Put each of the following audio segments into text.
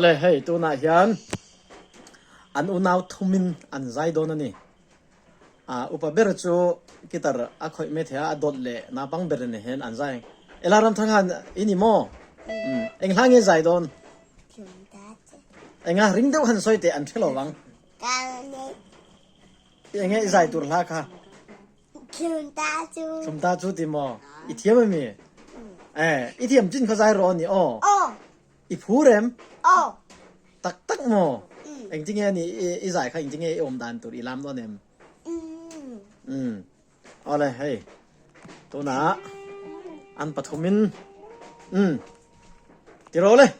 เลยเฮ้ยตัวน่ะเฮียนอันอุณาวทุมินอันใจโดนนี่อุปเบรจูกิตาร์อะคอยเมเทียอดดเล่นาบังเบรเนเห็นอันใจเอลารำทั้งหันอินิโมเอ็งหางเงใจโดนเอ็งริงเดียวหันสอยเตอันเทลวังเอ็งใจตัวละค่ะชุมตาจูติโมอีเทียมมีอีเทียมจินเขาใจร้อนนี่อีพูเรมตักโมเอ็งจริงๆนี่อีใจค่ะจริงๆอมดันตัวอีลามตัวเนมเอาเลยเฮ้ยตัวหนาอันปฐมินติโรเลย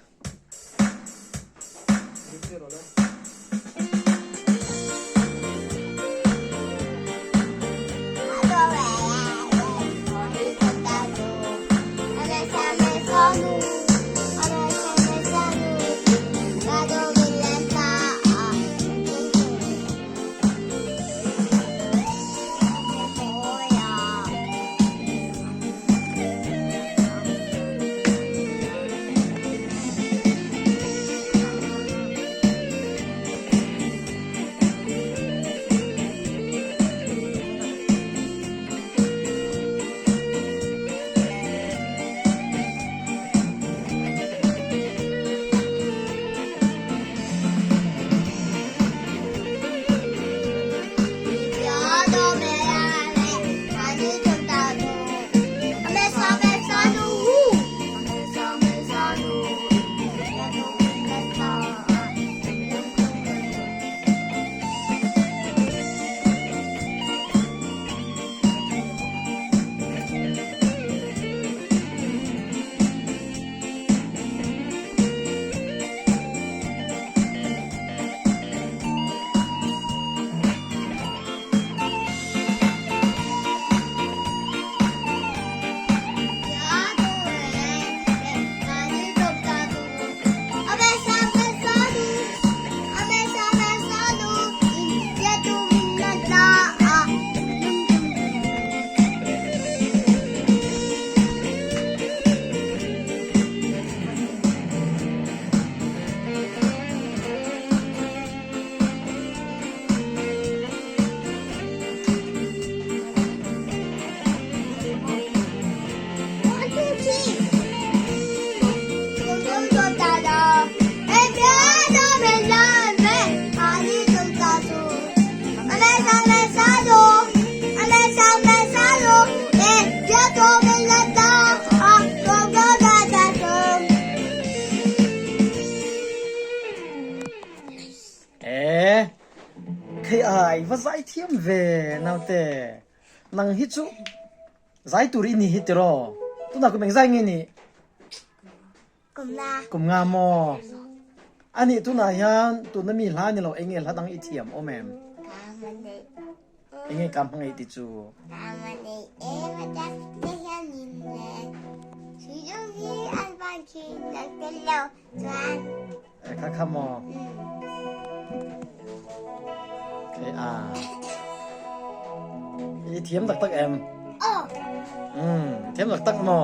ว่าใจเทียมเวนาวเตนังฮิจูใจตุรีนี่ฮิตรอตัวนักก็เป็นใจเงี้ยนี่กุมงามออันนี้ตัวนายันตัวนั้นมีหลานนี่เราเองเงี้ยหลานตั้งอีเทียมโอแมมเองเงี้ยกำพังไอติจูข้าขมออีเทียมตักเอ็มเทียมตักมอ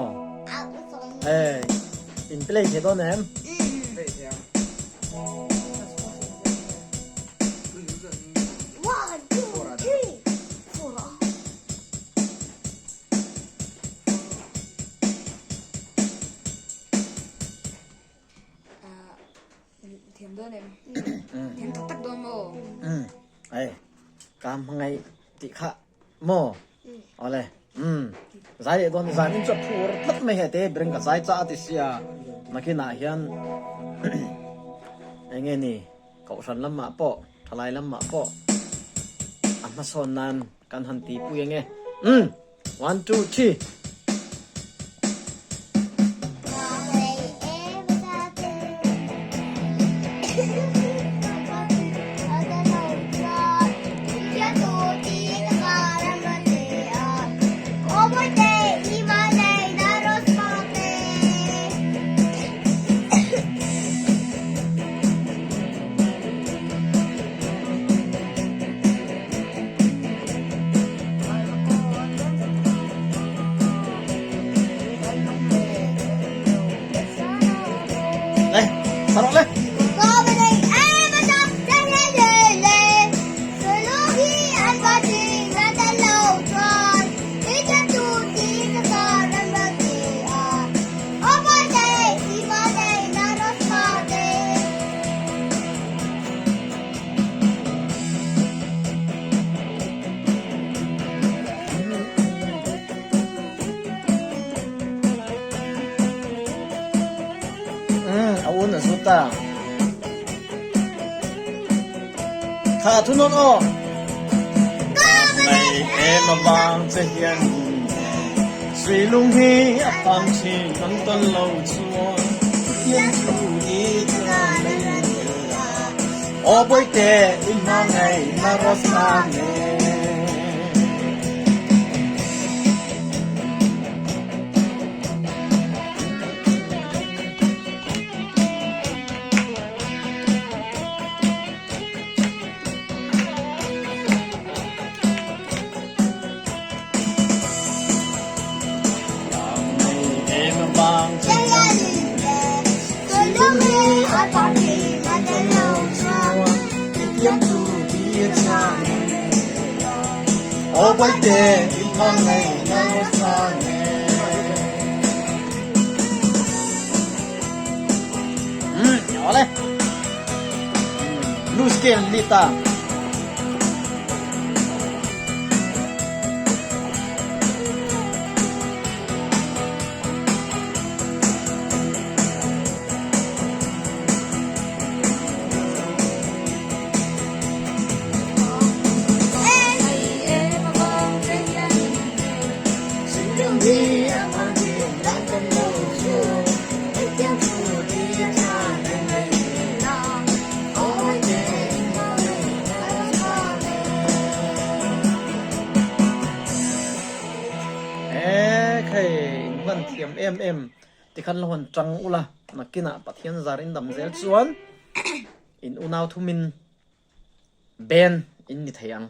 อินเปลย์เทโดนเอ็มเทียมโดนเอ็มเทียมตักโดนโมกำพังไงติขะโมเอาเลยสายโดนสายนี่จะพูดตัดไม่เหตุเบรนกับสายจ้าติเสียนักน่าเฮียนไอ้เงี้ยนี่เกาะฉันลำมาปะทลายลำมาปะอันมาสอนนานการหันตีปุยยังไงone two three ta kha thu non o này em vang che hian suy lung hi apang chi nang ton lo chuan hian chu ni ta nei o boy te in ma ngai na ros na ne ô quay về in con này nó xa nhẹ nhỏ lên loose game lita em thì khăn là hoàn trăng ula mà kia nạ bắt hiện ra đến đầm zel chuan in unau thu min ben in ni thayang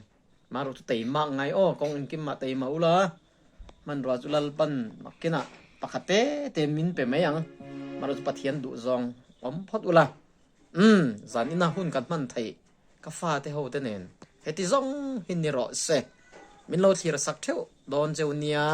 maru tu tei ma ngai o kong in kim ma tei ma ula man ra chulal pan mà kia nạ pakate te min pe mayang maru tu pathian du zong om phot ula zan ina hun kan man thai ka fa te ho te nen heti zong hin ni ro se min lo thira sak theu don cheu nia